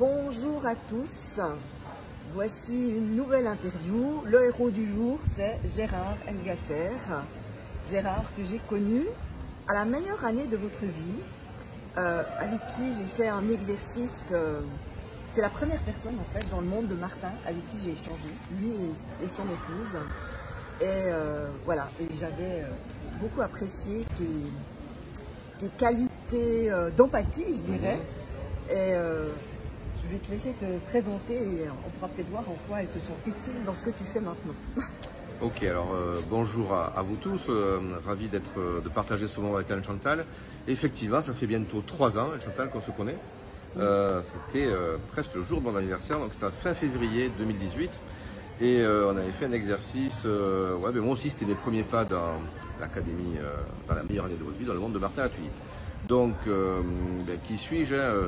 Bonjour à tous, voici une nouvelle interview. Le héros du jour, c'est Gérard Elgasser. Gérard que j'ai connu à la meilleure année de votre vie, avec qui j'ai fait un exercice. C'est la première personne en fait dans le monde de Martin avec qui j'ai échangé, lui et son épouse. Et voilà, et j'avais beaucoup apprécié tes qualités d'empathie, je dirais. Et je vais te laisser te présenter et on pourra peut-être voir en quoi elles te sont utiles dans ce que tu fais maintenant. Ok, alors bonjour à vous tous, ravi de partager ce moment avec Anne-Chantal. Effectivement, ça fait bientôt 3 ans, Anne-Chantal, qu'on se connaît. C'était presque le jour de mon anniversaire, donc c'était fin février 2018. Et on avait fait un exercice, ouais, mais moi aussi c'était mes premiers pas dans l'académie, dans la meilleure année de votre vie, dans le monde de Martin Latulippe. Donc, qui suis-je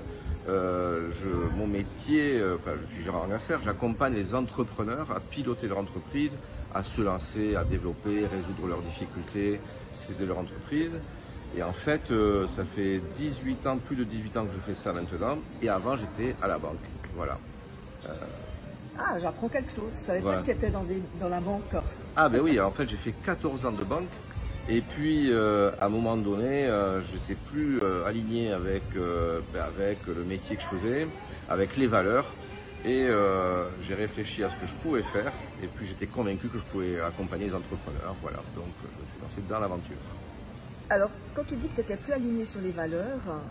mon métier, je suis Gérard Elgasser, j'accompagne les entrepreneurs à piloter leur entreprise, à se lancer, à développer, résoudre leurs difficultés, c'est leur entreprise. Et en fait, ça fait 18 ans, plus de 18 ans que je fais ça maintenant. Et avant, j'étais à la banque. Voilà. Ah, j'apprends quelque chose. Je ne savais pas que tu étais dans la banque. Ah ben oui, en fait, j'ai fait 14 ans de banque. Et puis, à un moment donné, j'étais plus aligné avec le métier que je faisais, avec les valeurs. Et j'ai réfléchi à ce que je pouvais faire. Et puis, j'étais convaincu que je pouvais accompagner les entrepreneurs. Voilà, donc je me suis lancé dans l'aventure. Alors, quand tu dis que tu n'étais plus aligné sur les valeurs,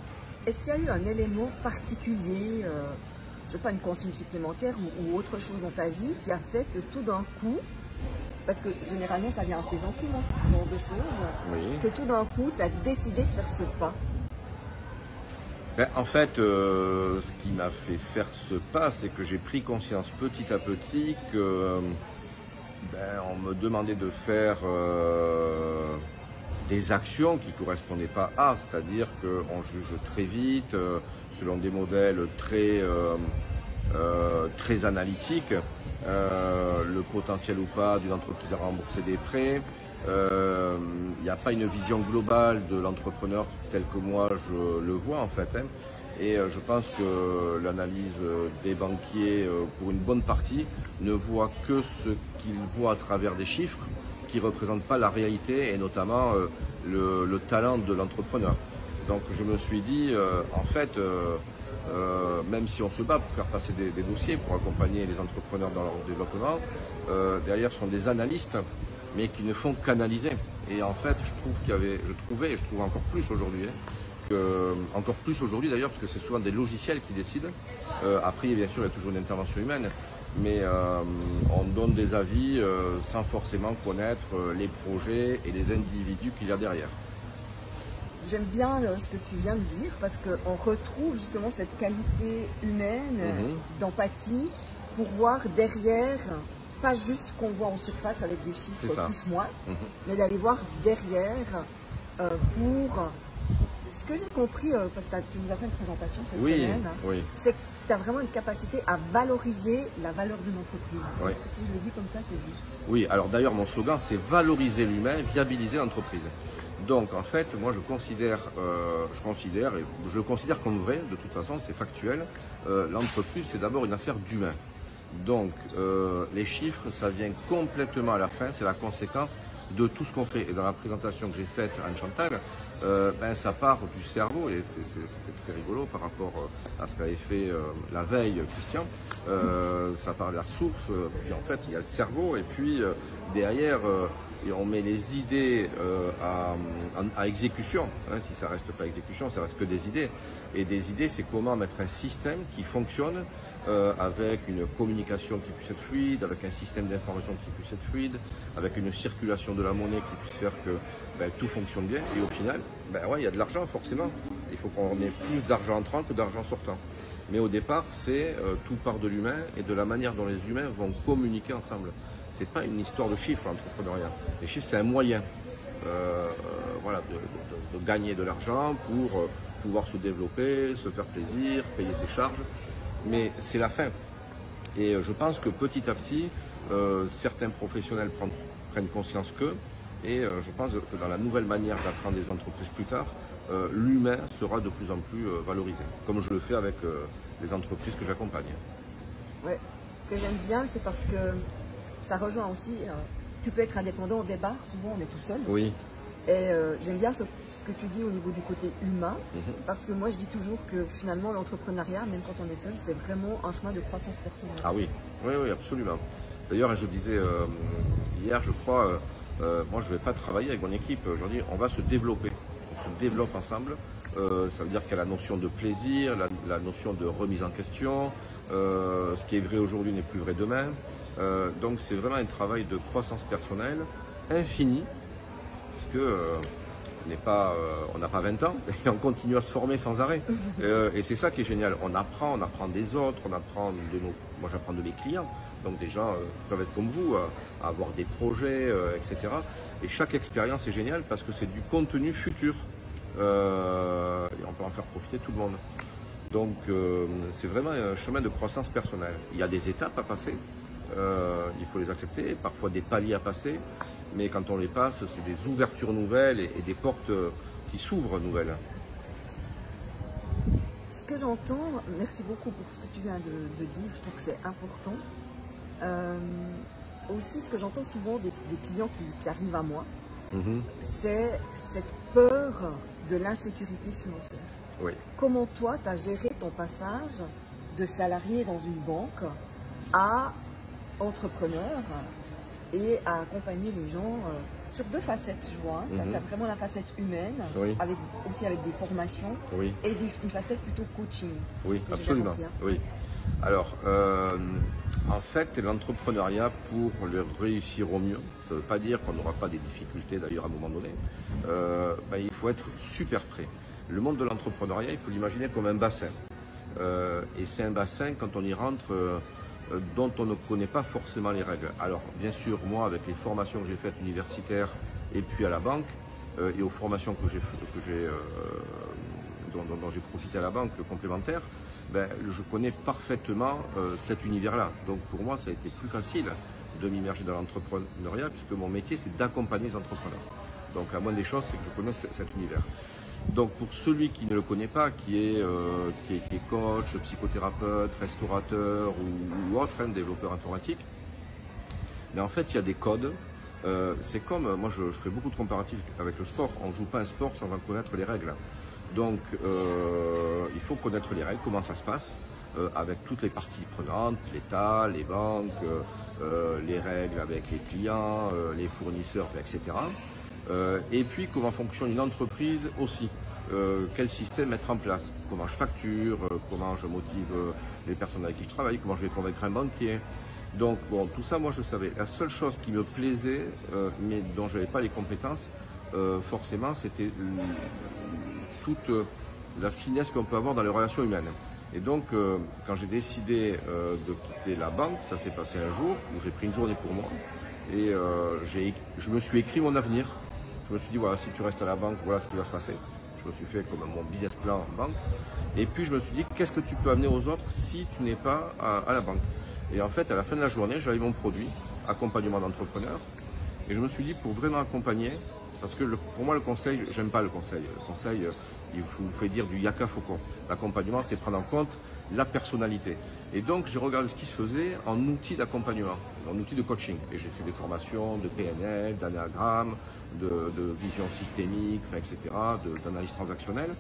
est-ce qu'il y a eu un élément particulier, je ne sais pas, une consigne supplémentaire ou autre chose dans ta vie qui a fait que tout d'un coup, parce que généralement ça vient assez gentiment, ce genre de choses, oui, que tout d'un coup tu as décidé de faire ce pas? Ben, en fait, ce qui m'a fait faire ce pas, c'est que j'ai pris conscience petit à petit que on me demandait de faire des actions qui ne correspondaient pas à, c'est-à-dire qu'on juge très vite, selon des modèles très analytiques, le potentiel ou pas d'une entreprise à rembourser des prêts. Il n'y a pas une vision globale de l'entrepreneur tel que moi je le vois en fait. Et je pense que l'analyse des banquiers, pour une bonne partie, ne voit que ce qu'ils voient à travers des chiffres qui ne représentent pas la réalité et notamment le talent de l'entrepreneur. Donc je me suis dit, en fait, même si on se bat pour faire passer des dossiers, pour accompagner les entrepreneurs dans leur développement, derrière sont des analystes, mais qui ne font qu'analyser. Et en fait, je trouvais, et je trouve encore plus aujourd'hui, encore plus aujourd'hui d'ailleurs, parce que c'est souvent des logiciels qui décident. Après, bien sûr, il y a toujours une intervention humaine, mais on donne des avis sans forcément connaître les projets et les individus qu'il y a derrière. J'aime bien ce que tu viens de dire parce qu'on retrouve justement cette qualité humaine, d'empathie, pour voir derrière, pas juste ce qu'on voit en surface avec des chiffres plus moins, mais d'aller voir derrière pour... Ce que j'ai compris, parce que tu nous as fait une présentation cette semaine, c'est que tu as vraiment une capacité à valoriser la valeur d'une entreprise. Est-ce que si je le dis comme ça, c'est juste? Oui, alors d'ailleurs mon slogan c'est valoriser l'humain, viabiliser l'entreprise. Donc en fait, moi je considère et je le considère comme vrai, de toute façon c'est factuel, l'entreprise c'est d'abord une affaire d'humain. Donc les chiffres, ça vient complètement à la fin, c'est la conséquence de tout ce qu'on fait. Et dans la présentation que j'ai faite à Anne-Chantal, ça part du cerveau, et c'était très rigolo par rapport à ce qu'avait fait la veille Christian. Ça part de la source, puis en fait il y a le cerveau, et puis derrière on met les idées à exécution. Si ça reste pas exécution, ça reste que des idées. Et des idées, c'est comment mettre un système qui fonctionne avec une communication qui puisse être fluide, avec un système d'information qui puisse être fluide, avec une circulation de la monnaie qui puisse faire que tout fonctionne bien. Et au final, il y a de l'argent forcément. Il faut qu'on ait plus d'argent entrant que d'argent sortant. Mais au départ, c'est tout part de l'humain et de la manière dont les humains vont communiquer ensemble. C'est pas une histoire de chiffres, l'entrepreneuriat. Les chiffres, c'est un moyen de gagner de l'argent pour pouvoir se développer, se faire plaisir, payer ses charges. Mais c'est la fin. Et je pense que petit à petit, certains professionnels prennent conscience qu'eux. Et je pense que dans la nouvelle manière d'apprendre des entreprises plus tard, l'humain sera de plus en plus valorisé, comme je le fais avec les entreprises que j'accompagne. Ouais. Ce que j'aime bien, c'est parce que ça rejoint aussi, tu peux être indépendant au départ, souvent on est tout seul. Oui. Et j'aime bien ce que tu dis au niveau du côté humain, parce que moi je dis toujours que finalement l'entrepreneuriat, même quand on est seul, c'est vraiment un chemin de croissance personnelle. Ah oui, oui, oui, absolument. D'ailleurs, je disais hier, je crois, moi je ne vais pas travailler avec mon équipe, je dis on va se développer, on se développe ensemble. Ça veut dire qu'il y a la notion de plaisir, la notion de remise en question, ce qui est vrai aujourd'hui n'est plus vrai demain. Donc c'est vraiment un travail de croissance personnelle infini, parce que on n'a pas 20 ans et on continue à se former sans arrêt. Et c'est ça qui est génial. On apprend des autres, on apprend moi j'apprends de mes clients, donc des gens qui peuvent être comme vous, à avoir des projets, etc. Et chaque expérience est géniale parce que c'est du contenu futur. Et on peut en faire profiter tout le monde. Donc c'est vraiment un chemin de croissance personnelle. Il y a des étapes à passer, il faut les accepter, parfois des paliers à passer, mais quand on les passe, c'est des ouvertures nouvelles et des portes qui s'ouvrent nouvelles. Ce que j'entends, merci beaucoup pour ce que tu viens de dire, je trouve que c'est important. Aussi, ce que j'entends souvent des clients qui arrivent à moi, c'est cette peur de l'insécurité financière. Oui. Comment toi, tu as géré ton passage de salarié dans une banque à entrepreneur et à accompagner les gens sur deux facettes, je vois. Tu as vraiment la facette humaine, oui. aussi avec des formations, oui. et une facette plutôt coaching. Oui, absolument. Oui. Alors, en fait, l'entrepreneuriat, pour le réussir au mieux, ça ne veut pas dire qu'on n'aura pas des difficultés d'ailleurs à un moment donné, il faut être super prêt. Le monde de l'entrepreneuriat, il faut l'imaginer comme un bassin. Et c'est un bassin, quand on y rentre, dont on ne connaît pas forcément les règles. Alors, bien sûr, moi, avec les formations que j'ai faites universitaires et puis à la banque, et aux formations dont j'ai profité à la banque complémentaire, je connais parfaitement cet univers-là. Donc pour moi, ça a été plus facile de m'immerger dans l'entrepreneuriat puisque mon métier, c'est d'accompagner les entrepreneurs. Donc la moindre des choses, c'est que je connais cet univers. Donc pour celui qui ne le connaît pas, qui est coach, psychothérapeute, restaurateur ou autre, développeur informatique, mais en fait, il y a des codes. C'est comme, moi je fais beaucoup de comparatifs avec le sport. On ne joue pas un sport sans en connaître les règles. Donc il faut connaître les règles, comment ça se passe, avec toutes les parties prenantes, l'État, les banques, les règles avec les clients, les fournisseurs, etc. Et puis comment fonctionne une entreprise aussi, quel système mettre en place, comment je facture, comment je motive les personnes avec qui je travaille, comment je vais convaincre un banquier. Donc bon, tout ça moi je savais. La seule chose qui me plaisait, mais dont je n'avais pas les compétences, forcément c'était toute la finesse qu'on peut avoir dans les relations humaines. Et donc, quand j'ai décidé de quitter la banque, ça s'est passé un jour où j'ai pris une journée pour moi et je me suis écrit mon avenir. Je me suis dit, voilà, si tu restes à la banque, voilà ce qui va se passer. Je me suis fait comme mon business plan en banque. Et puis, je me suis dit, qu'est-ce que tu peux amener aux autres si tu n'es pas à la banque? Et en fait, à la fin de la journée, j'avais mon produit, accompagnement d'entrepreneur. Et je me suis dit, pour vraiment accompagner, parce que pour moi, le conseil, j'aime pas le conseil. Le conseil, il vous fait dire du yaka faucon. L'accompagnement, c'est prendre en compte la personnalité. Et donc, j'ai regardé ce qui se faisait en outil d'accompagnement, en outil de coaching. Et j'ai fait des formations de PNL, d'anagramme, de vision systémique, etc., d'analyse transactionnelle.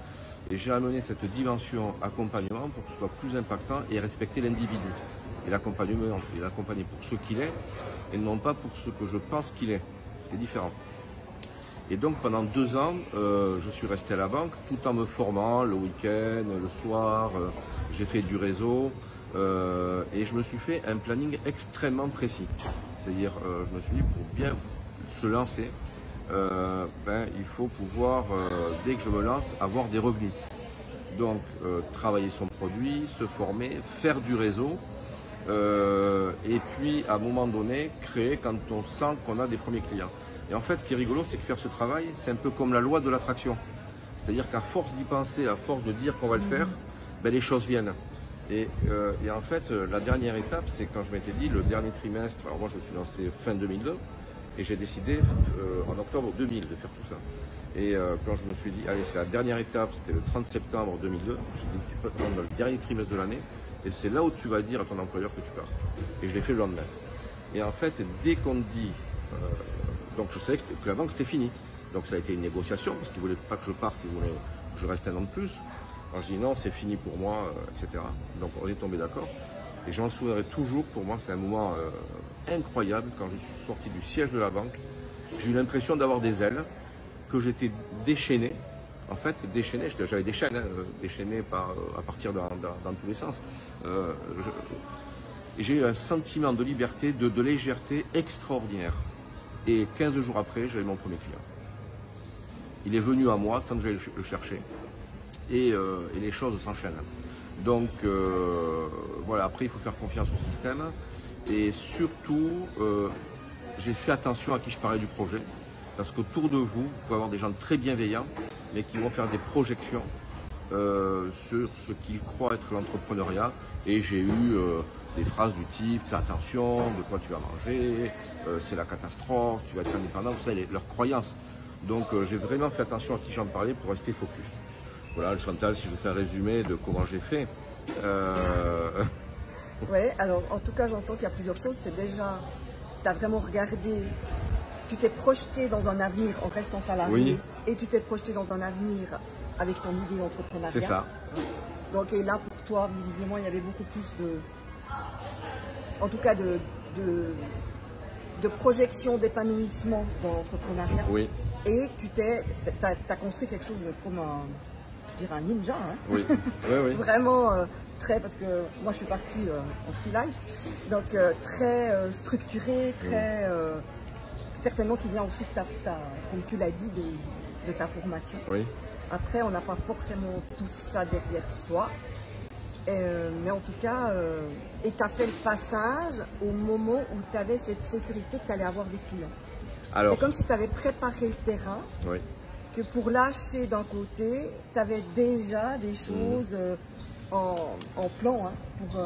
Et j'ai amené cette dimension accompagnement pour que ce soit plus impactant et respecter l'individu. Et l'accompagner pour ce qu'il est et non pas pour ce que je pense qu'il est, ce qui est différent. Et donc pendant 2 ans, je suis resté à la banque tout en me formant le week-end, le soir, j'ai fait du réseau et je me suis fait un planning extrêmement précis. C'est-à-dire, je me suis dit, pour bien se lancer, il faut pouvoir, dès que je me lance, avoir des revenus. Donc, travailler son produit, se former, faire du réseau, et puis à un moment donné, créer quand on sent qu'on a des premiers clients. Et en fait, ce qui est rigolo, c'est que faire ce travail, c'est un peu comme la loi de l'attraction. C'est-à-dire qu'à force d'y penser, à force de dire qu'on va le faire, les choses viennent. Et en fait, la dernière étape, c'est quand je m'étais dit, le dernier trimestre, alors moi je me suis lancé fin 2002, et j'ai décidé en octobre 2000 de faire tout ça. Et quand je me suis dit, allez, c'est la dernière étape, c'était le 30 septembre 2002, j'ai dit, tu peux te rendre dans le dernier trimestre de l'année, et c'est là où tu vas dire à ton employeur que tu pars. Et je l'ai fait le lendemain. Et en fait, dès qu'on dit, donc je savais que la banque c'était fini. Donc ça a été une négociation, parce qu'ils ne voulaient pas que je parte, ils voulaient que je reste un an de plus. Alors je dis non, c'est fini pour moi, etc. Donc on est tombé d'accord. Et j'en souviendrai toujours, pour moi c'est un moment incroyable, quand je suis sorti du siège de la banque, j'ai eu l'impression d'avoir des ailes, que j'étais déchaîné. En fait, déchaîné, j'avais des chaînes, déchaînées à partir dans tous les sens. Et j'ai eu un sentiment de liberté, de légèreté extraordinaire. Et 15 jours après, j'avais mon premier client. Il est venu à moi sans que j'aille le chercher. Et les choses s'enchaînent. Donc voilà, après il faut faire confiance au système. Et surtout, j'ai fait attention à qui je parlais du projet. Parce qu'autour de vous, vous pouvez avoir des gens très bienveillants, mais qui vont faire des projections sur ce qu'ils croient être l'entrepreneuriat. Et j'ai eu des phrases du type « fais attention, de quoi tu vas manger, c'est la catastrophe, tu vas être indépendant », vous savez, leurs croyances. Donc j'ai vraiment fait attention à qui j'en parlais pour rester focus. Voilà, Chantal, si je fais un résumé de comment j'ai fait. Oui, alors en tout cas j'entends qu'il y a plusieurs choses. C'est déjà, tu as vraiment regardé, tu t'es projeté dans un avenir en restant salarié, oui. Et tu t'es projeté dans un avenir avec ton idée d'entrepreneuriat. C'est ça. Donc et là pour toi, visiblement, il y avait beaucoup plus en tout cas de projection, d'épanouissement dans l'entrepreneuriat. Oui. Et tu as construit quelque chose comme un ninja. Hein. Oui. Oui, oui. Vraiment très, parce que moi je suis partie en free life, donc très structuré, très certainement qui vient aussi de comme tu l'as dit, de ta formation. Oui. Après, on n'a pas forcément tout ça derrière soi. Mais en tout cas, et tu as fait le passage au moment où tu avais cette sécurité que tu allais avoir des clients. C'est comme si tu avais préparé le terrain, oui. Que pour lâcher d'un côté, tu avais déjà des choses en plan. Hein,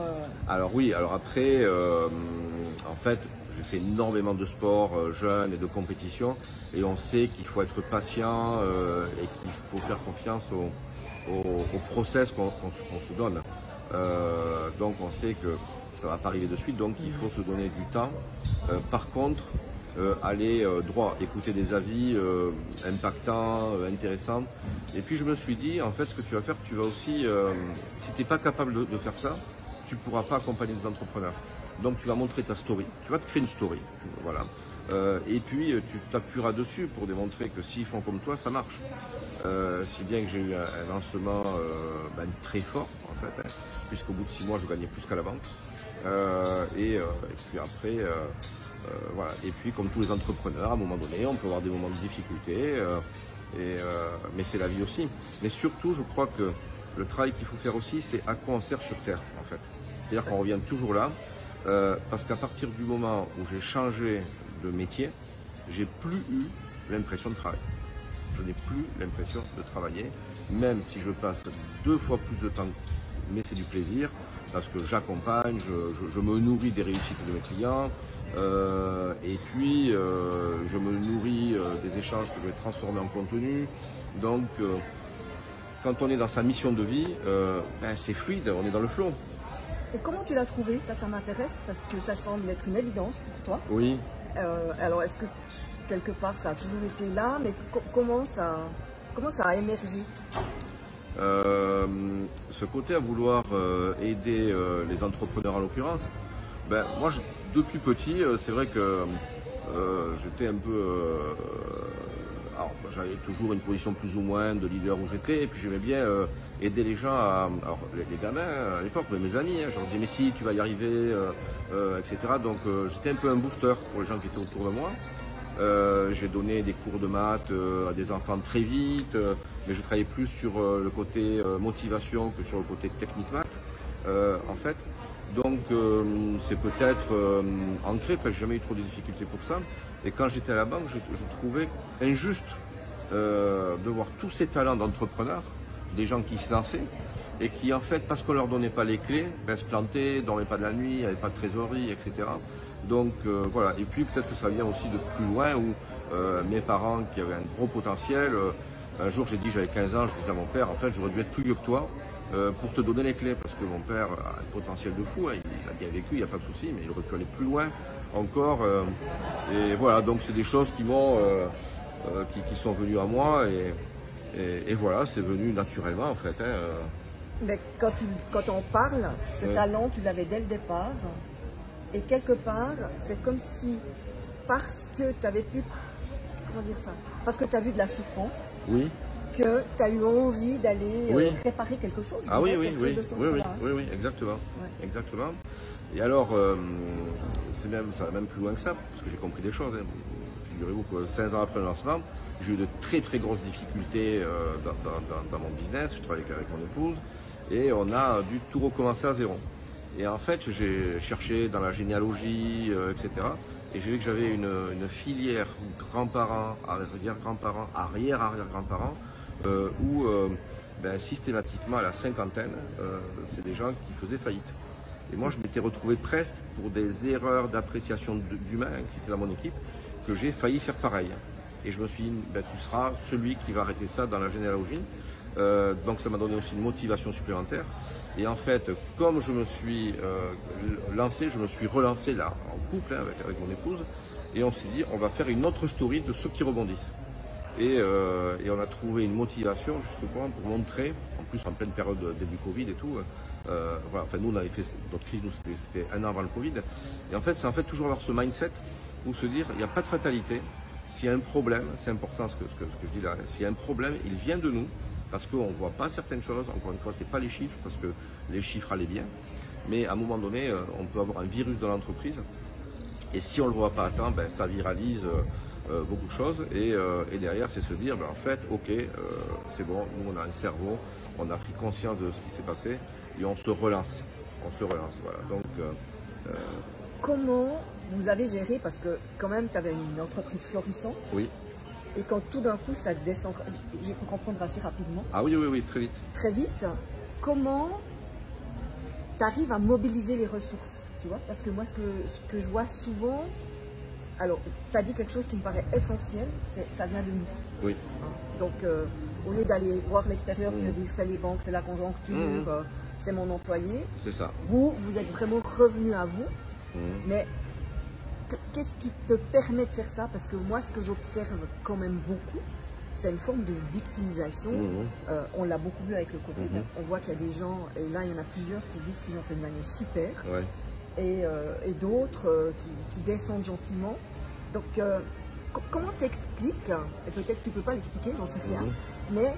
Alors oui, alors après, en fait, j'ai fait énormément de sport jeune et de compétition, et on sait qu'il faut être patient et qu'il faut faire confiance au process qu'on se donne. Donc on sait que ça ne va pas arriver de suite, donc il faut se donner du temps. Par contre, aller droit, écouter des avis impactants, intéressants. Et puis je me suis dit, en fait, ce que tu vas faire, tu vas aussi, si tu n'es pas capable de faire ça, tu ne pourras pas accompagner des entrepreneurs. Donc tu vas montrer ta story, tu vas te créer une story, voilà. Et puis tu t'appuieras dessus pour démontrer que s'ils font comme toi, ça marche. Si bien que j'ai eu un lancement très fort, en fait, hein, puisqu'au bout de 6 mois, je gagnais plus qu'à la banque. Et puis après, voilà. Et puis comme tous les entrepreneurs, à un moment donné, on peut avoir des moments de difficulté, mais c'est la vie aussi. Mais surtout, je crois que le travail qu'il faut faire aussi, c'est à quoi on sert sur Terre, en fait. C'est-à-dire qu'on revient toujours là, parce qu'à partir du moment où j'ai changé de métier, j'ai plus eu l'impression de travailler. Je n'ai plus l'impression de travailler, même si je passe 2 fois plus de temps, mais c'est du plaisir, parce que j'accompagne, je me nourris des réussites de mes clients, et puis je me nourris des échanges que je vais transformer en contenu. Donc quand on est dans sa mission de vie, c'est fluide, on est dans le flow. Et comment tu l'as trouvé? Ça m'intéresse, parce que ça semble être une évidence pour toi. Oui. Alors est-ce que quelque part ça a toujours été là, mais comment ça a émergé? Ce côté à vouloir aider les entrepreneurs en l'occurrence, moi depuis petit, c'est vrai que j'étais un peu... alors j'avais toujours une position plus ou moins de leader où j'étais, et puis j'aimais bien aider les gens alors les gamins à l'époque, mes amis, hein, je leur disais mais si tu vas y arriver, etc. Donc j'étais un peu un booster pour les gens qui étaient autour de moi. J'ai donné des cours de maths à des enfants très vite, mais je travaillais plus sur le côté motivation que sur le côté technique maths, en fait. Donc c'est peut-être ancré, enfin j'ai jamais eu trop de difficultés pour ça. Et quand j'étais à la banque, je trouvais injuste de voir tous ces talents d'entrepreneurs, des gens qui se lançaient, et qui en fait, parce qu'on leur donnait pas les clés, se plantaient, dormaient pas de la nuit, n'avaient pas de trésorerie, etc. Donc voilà, et puis peut-être que ça vient aussi de plus loin où mes parents qui avaient un gros potentiel, un jour j'ai dit, j'avais 15 ans, je disais à mon père, en fait j'aurais dû être plus vieux que toi pour te donner les clés, parce que mon père a un potentiel de fou, hein, il a bien vécu, il n'y a pas de souci, mais il aurait pu aller plus loin encore. Et voilà, donc c'est des choses qui m'ont, qui sont venues à moi, et voilà, c'est venu naturellement en fait. Mais quand on parle, ce talent, tu l'avais dès le départ. Et quelque part, c'est comme si, parce que tu avais pu, comment dire ça, parce que tu as vu de la souffrance, oui, que tu as eu envie d'aller réparer quelque chose. Ah oui, exactement. Ouais. Exactement. Et alors, ça va même plus loin que ça, parce que j'ai compris des choses. Hein. Figurez-vous que 16 ans après le lancement, j'ai eu de très très grosses difficultés dans mon business. Je travaille avec mon épouse et on a dû tout recommencer à zéro. Et en fait, j'ai cherché dans la généalogie, etc. Et j'ai vu que j'avais une filière grands-parents, arrière-grands-parents, arrière-arrière-grands-parents, où systématiquement à la cinquantaine, c'est des gens qui faisaient faillite. Et moi, je m'étais retrouvé presque pour des erreurs d'appréciation d'humains qui étaient dans mon équipe, que j'ai failli faire pareil. Et je me suis dit, tu seras celui qui va arrêter ça dans la généalogie. Donc ça m'a donné aussi une motivation supplémentaire. Et en fait, comme je me suis lancé, je me suis relancé là, en couple avec mon épouse. Et on s'est dit, on va faire une autre story de ceux qui rebondissent. Et on a trouvé une motivation justement pour montrer, en plus en pleine période début Covid et tout, voilà, enfin nous on avait fait notre crise, nous c'était un an avant le Covid. Et en fait, c'est toujours avoir ce mindset où se dire, il n'y a pas de fatalité. S'il y a un problème, c'est important ce que je dis là, s'il y a un problème, il vient de nous, parce qu'on ne voit pas certaines choses, encore une fois, ce n'est pas les chiffres, parce que les chiffres allaient bien, mais à un moment donné, on peut avoir un virus dans l'entreprise, et si on ne le voit pas à temps, ça viralise beaucoup de choses, et derrière, c'est se dire, en fait, ok, c'est bon, nous on a un cerveau, on a pris conscience de ce qui s'est passé, et on se relance, voilà, donc... Comment vous avez géré, parce que quand même tu avais une entreprise florissante, oui. Et quand tout d'un coup ça descend, j'ai pu comprendre assez rapidement. Ah oui, très vite. Très vite, comment tu arrives à mobiliser les ressources, tu vois? Parce que moi ce que je vois souvent, alors tu as dit quelque chose qui me paraît essentiel, ça vient de nous. Oui. Donc au lieu d'aller voir l'extérieur, de dire c'est les banques, c'est la conjoncture, c'est mon employé. C'est ça. Vous êtes vraiment revenu à vous, mais qu'est-ce qui te permet de faire ça? Parce que moi, ce que j'observe quand même beaucoup, c'est une forme de victimisation. On l'a beaucoup vu avec le Covid. On voit qu'il y a des gens, et là, il y en a plusieurs qui disent qu'ils ont fait une année super, et d'autres qui descendent gentiment. Donc, comment t'expliques, et peut-être tu ne peux pas l'expliquer, j'en sais rien, mais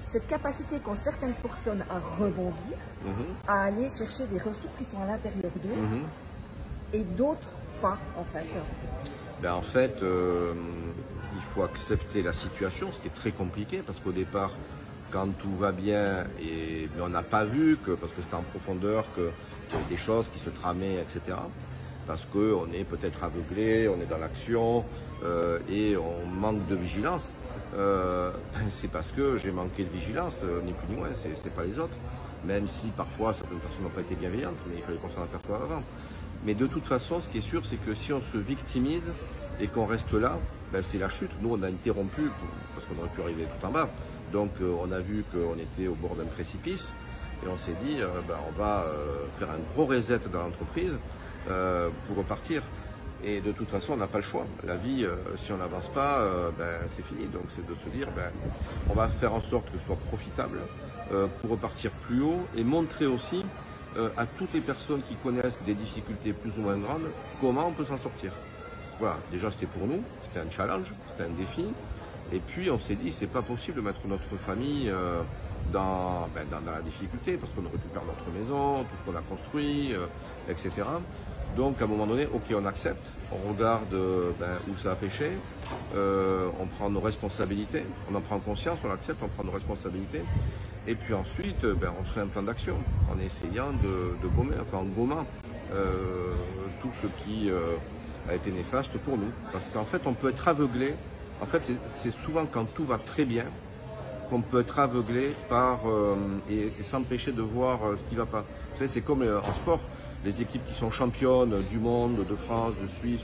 cette capacité qu'ont certaines personnes à rebondir, à aller chercher des ressources qui sont à l'intérieur d'eux, et d'autres pas, en fait. En fait, il faut accepter la situation, ce qui est très compliqué, parce qu'au départ, quand tout va bien, mais on n'a pas vu, parce que c'était en profondeur, qu'il y avait des choses qui se tramaient, etc. Parce qu'on est peut-être aveuglé, on est dans l'action, et on manque de vigilance. C'est parce que j'ai manqué de vigilance, ni plus ni moins, c'est pas les autres. Même si parfois certaines personnes n'ont pas été bienveillantes, mais il fallait qu'on s'en aperçoive avant. Mais de toute façon, ce qui est sûr, c'est que si on se victimise et qu'on reste là, c'est la chute. Nous, on a interrompu, parce qu'on aurait pu arriver tout en bas. Donc, on a vu qu'on était au bord d'un précipice, et on s'est dit, on va faire un gros reset dans l'entreprise pour repartir. Et de toute façon, on n'a pas le choix. La vie, si on n'avance pas, c'est fini. Donc, c'est de se dire, on va faire en sorte que ce soit profitable pour repartir plus haut et montrer aussi à toutes les personnes qui connaissent des difficultés plus ou moins grandes, comment on peut s'en sortir. Voilà, déjà c'était pour nous, c'était un challenge, c'était un défi, et puis on s'est dit c'est pas possible de mettre notre famille dans la difficulté, parce qu'on récupère notre maison, tout ce qu'on a construit, etc. Donc à un moment donné, ok, on accepte, on regarde où ça a péché, on prend nos responsabilités, on en prend conscience, on accepte, on prend nos responsabilités. Et puis ensuite, on fait un plan d'action en essayant de gommer, en gommant tout ce qui a été néfaste pour nous. Parce qu'en fait, on peut être aveuglé. En fait, c'est souvent quand tout va très bien qu'on peut être aveuglé par et s'empêcher de voir ce qui ne va pas. Vous savez, c'est comme en sport. les équipes qui sont championnes du monde, de France, de Suisse,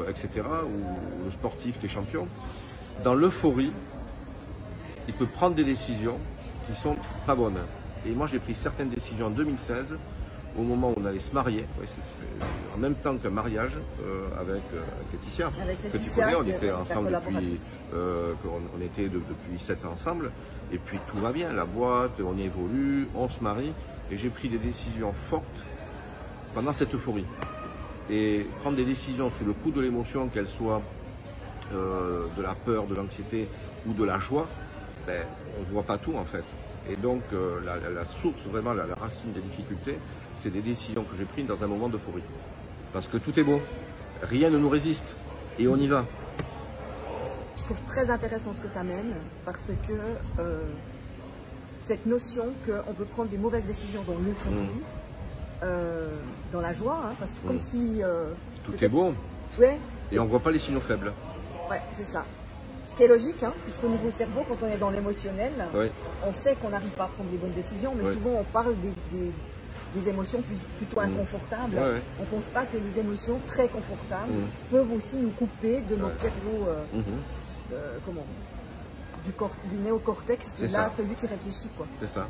etc., ou le sportif qui est champion, dans l'euphorie, il peut prendre des décisions qui sont pas bonnes. Et moi, j'ai pris certaines décisions en 2016, au moment où on allait se marier, en même temps qu'un mariage avec Laetitia, que tu connais, on était ensemble depuis, on était depuis 7 ans ensemble, et puis tout va bien, la boîte, on évolue, on se marie, et j'ai pris des décisions fortes pendant cette euphorie. Et prendre des décisions sous le coup de l'émotion, qu'elles soient de la peur, de l'anxiété ou de la joie, ben, on ne voit pas tout en fait. Et donc la source, vraiment la racine des difficultés, c'est des décisions que j'ai prises dans un moment d'euphorie. Parce que tout est beau, rien ne nous résiste, et on y va. Je trouve très intéressant ce que tu amènes, parce que cette notion qu'on peut prendre des mauvaises décisions dans l'euphorie, dans la joie, hein, parce que comme si... tout est beau, ouais. Et on ne voit pas les signaux faibles. Ouais, c'est ça. Ce qui est logique, hein, puisqu'au niveau cerveau, quand on est dans l'émotionnel, on sait qu'on n'arrive pas à prendre les bonnes décisions, mais souvent on parle des émotions plutôt inconfortables. On ne pense pas que les émotions très confortables peuvent aussi nous couper de notre cerveau, du néocortex, là, celui qui réfléchit, quoi. C'est ça.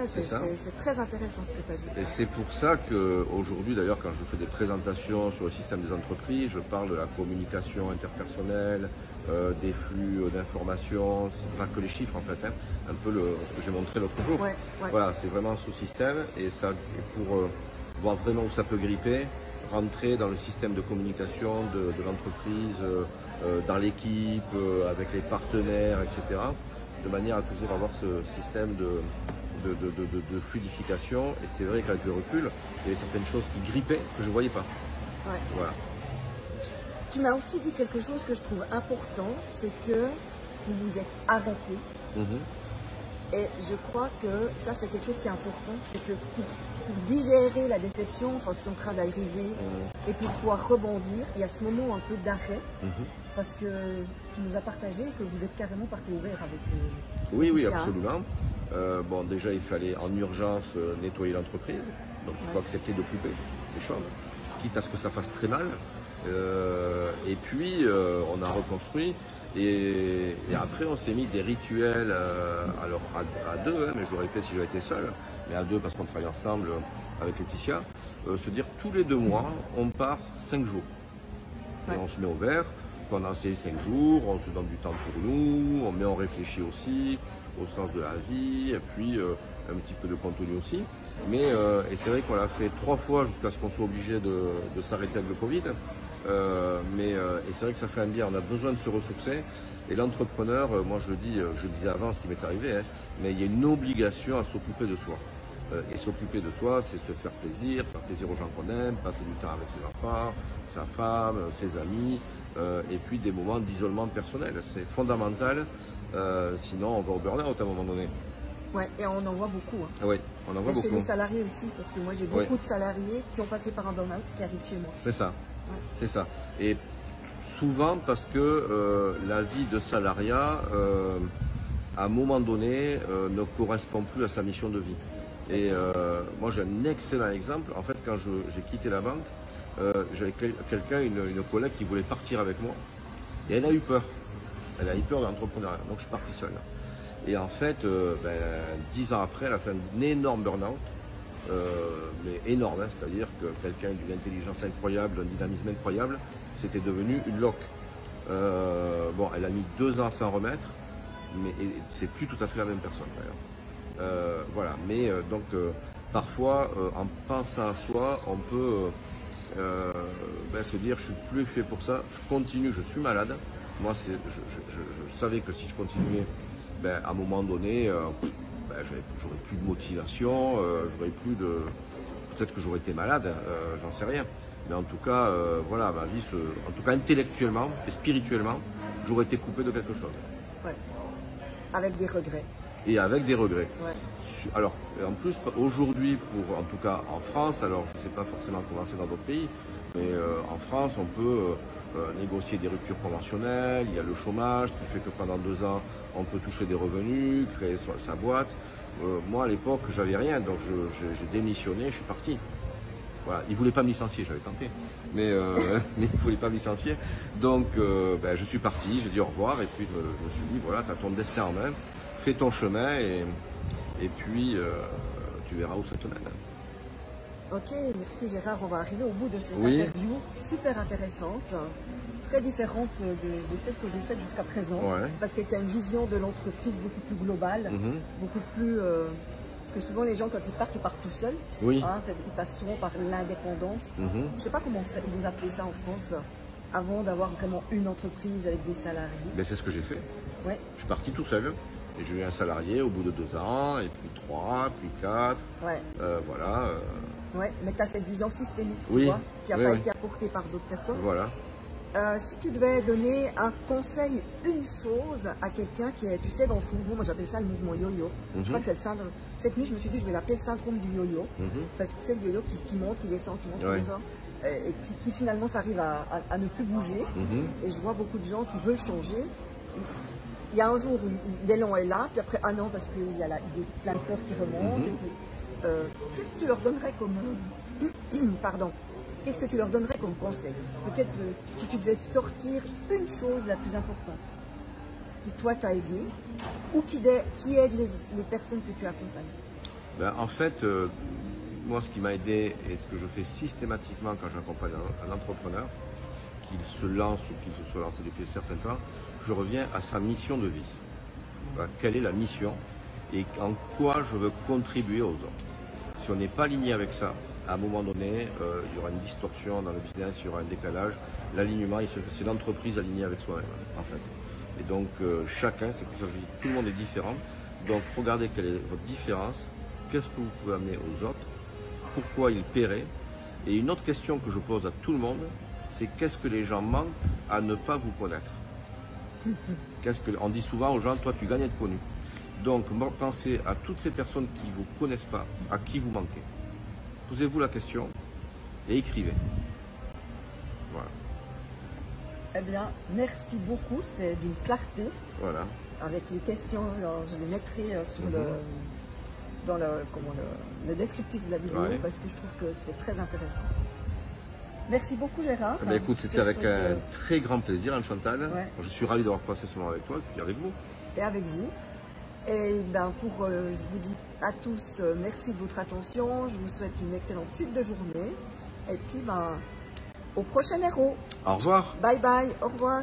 C'est très intéressant ce que tu as dit. Et c'est pour ça qu'aujourd'hui, d'ailleurs, quand je fais des présentations sur le système des entreprises, je parle de la communication interpersonnelle, des flux d'informations, c'est pas que les chiffres en fait, hein, un peu ce que j'ai montré l'autre jour. Voilà, c'est vraiment ce système, et ça, pour voir vraiment où ça peut gripper, rentrer dans le système de communication de l'entreprise, dans l'équipe, avec les partenaires, etc., de manière à toujours avoir ce système de fluidification. Et c'est vrai qu'avec le recul, il y avait certaines choses qui grippaient que je ne voyais pas. Voilà. Tu m'as aussi dit quelque chose que je trouve important, c'est que vous vous êtes arrêté. Et je crois que ça, c'est quelque chose qui est important, c'est que pour digérer la déception, enfin ce qui est en train d'arriver, et pour pouvoir rebondir, il y a ce moment un peu d'arrêt, parce que tu nous as partagé que vous êtes carrément parti ouvert avec oui, absolument. Bon, déjà, il fallait en urgence nettoyer l'entreprise, donc il faut accepter de couper les choses, quitte à ce que ça fasse très mal. Et puis, on a reconstruit. Et après, on s'est mis des rituels, alors à deux, hein, mais je l'aurais fait si j'avais été seul, mais à deux parce qu'on travaille ensemble avec Laetitia, se dire tous les 2 mois, on part 5 jours. Et on se met au vert pendant ces 5 jours, on se donne du temps pour nous, mais on réfléchit aussi au sens de la vie, et puis un petit peu de contenu aussi. Mais, et c'est vrai qu'on l'a fait 3 fois jusqu'à ce qu'on soit obligé de s'arrêter avec le Covid. Et c'est vrai que ça fait un bien, on a besoin de se ressourcer. Et l'entrepreneur, moi je le dis, je disais avant ce qui m'est arrivé, hein, mais il y a une obligation à s'occuper de soi. Et s'occuper de soi, c'est se faire plaisir aux gens qu'on aime, passer du temps avec ses enfants, sa femme, ses amis, et puis des moments d'isolement personnel. C'est fondamental, sinon on va au burn-out à un moment donné. Ouais, et on en voit beaucoup. Hein. Oui, on en voit beaucoup. Chez les salariés aussi, parce que moi j'ai beaucoup de salariés qui ont passé par un burn-out qui arrivent chez moi. C'est ça. C'est ça. Et souvent parce que la vie de salariat, à un moment donné, ne correspond plus à sa mission de vie. Et moi, j'ai un excellent exemple. En fait, quand j'ai quitté la banque, j'avais quelqu'un, une collègue qui voulait partir avec moi. Et elle a eu peur. Elle a eu peur de l'entrepreneuriat. Donc, je suis parti seul. Et en fait, 10 ans après, elle a fait un énorme burn-out. Mais énorme, hein, c'est-à-dire que quelqu'un d'une intelligence incroyable, d'un dynamisme incroyable, c'était devenu une loque. Bon, elle a mis 2 ans à s'en remettre, mais c'est plus tout à fait la même personne d'ailleurs. Voilà, mais donc parfois, en pensant à soi, on peut se dire je suis plus fait pour ça, je continue, je suis malade. Moi, je savais que si je continuais, à un moment donné, j'aurais plus de motivation, j'aurais plus de... Peut-être que j'aurais été malade, j'en sais rien. Mais en tout cas, voilà, ma vie, en tout cas intellectuellement et spirituellement, j'aurais été coupé de quelque chose. Ouais. Avec des regrets. Et avec des regrets. Ouais. Alors, en plus, aujourd'hui, en tout cas en France, alors je ne sais pas forcément comment c'est dans d'autres pays, mais en France, on peut négocier des ruptures conventionnelles, il y a le chômage qui fait que pendant 2 ans, on peut toucher des revenus, créer sa boîte. moi à l'époque, j'avais rien, donc j'ai démissionné, je suis parti. Voilà, il ne voulait pas me licencier, j'avais tenté, mais, mais il ne voulait pas me licencier. Donc je suis parti, j'ai dit au revoir, et puis je me suis dit, voilà, tu as ton destin en main, fais ton chemin, et puis tu verras où ça te mène. Ok, merci Gérard, on va arriver au bout de cette interview, super intéressante, très différente de celle que j'ai faite jusqu'à présent, parce que tu as une vision de l'entreprise beaucoup plus globale, beaucoup plus... parce que souvent les gens quand ils partent tout seuls, ils passent souvent par l'indépendance. Je ne sais pas comment vous appelez ça en France, avant d'avoir vraiment une entreprise avec des salariés. Ben, c'est ce que j'ai fait, je suis parti tout seul. Et j'ai eu un salarié au bout de 2 ans, et puis 3, puis 4, voilà. Ouais, mais tu as cette vision systémique, tu vois, qui n'a pas été apportée par d'autres personnes. Voilà. Si tu devais donner un conseil, une chose à quelqu'un qui est, tu sais, dans ce mouvement, moi j'appelle ça le mouvement yo-yo. Je crois que c'est le syndrome. Cette nuit, je me suis dit, je vais l'appeler le syndrome du yo-yo. Parce que c'est le yo-yo qui monte, qui descend, qui monte, qui descend. Et qui finalement s'arrive à ne plus bouger. Et je vois beaucoup de gens qui veulent changer. Il y a un jour où l'élan est là, puis après un an parce qu'il y a plein de peurs qui remontent. Qu'est-ce que tu leur donnerais comme pardon, qu'est-ce que tu leur donnerais comme conseil? Peut-être si tu devais sortir une chose la plus importante qui toi t'a aidé ou qui aide les personnes que tu accompagnes. Ben, en fait, moi ce qui m'a aidé et ce que je fais systématiquement quand j'accompagne un entrepreneur, qu'il se lance ou qu'il se soit lancé depuis un certain temps, je reviens à sa mission de vie. Voilà, quelle est la mission et en quoi je veux contribuer aux autres. Si on n'est pas aligné avec ça, à un moment donné, il y aura une distorsion dans le business, il y aura un décalage. L'alignement, c'est l'entreprise alignée avec soi-même, en fait. Et donc, chacun, c'est pour ça que je dis, tout le monde est différent. Donc, regardez quelle est votre différence, qu'est-ce que vous pouvez amener aux autres, pourquoi ils paieraient. Et une autre question que je pose à tout le monde, c'est qu'est-ce que les gens manquent à ne pas vous connaître. On dit souvent aux gens, toi tu gagnes à être connu. Donc pensez à toutes ces personnes qui ne vous connaissent pas, à qui vous manquez. Posez-vous la question et écrivez. Voilà. Eh bien, merci beaucoup, c'est d'une clarté. Voilà. Avec les questions, je les mettrai sur dans le descriptif de la vidéo parce que je trouve que c'est très intéressant. Merci beaucoup Gérard. Eh bien, écoute, c'était avec un très grand plaisir, Chantal. Je suis ravi d'avoir passé ce moment avec toi et puis avec vous. Et avec vous. Et ben je vous dis à tous merci de votre attention. Je vous souhaite une excellente suite de journée. Et puis au prochain héros. Au revoir. Bye bye. Au revoir.